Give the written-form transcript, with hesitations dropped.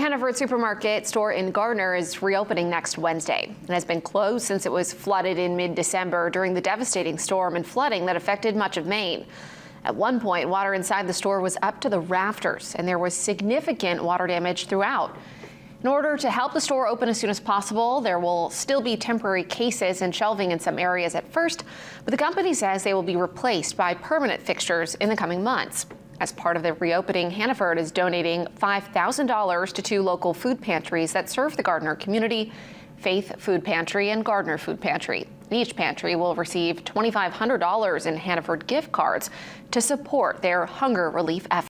Hannaford supermarket store in Gardiner is reopening next Wednesday. It has been closed since it was flooded in mid-December during the devastating storm and flooding that affected much of Maine. At one point, water inside the store was up to the rafters, and there was significant water damage throughout. In order to help the store open as soon as possible, there will still be temporary cases and shelving in some areas at first, but the company says they will be replaced by permanent fixtures in the coming months. As part of the reopening, Hannaford is donating $5,000 to two local food pantries that serve the Gardiner community, Faith Food Pantry and Gardiner Food Pantry. Each pantry will receive $2,500 in Hannaford gift cards to support their hunger relief efforts.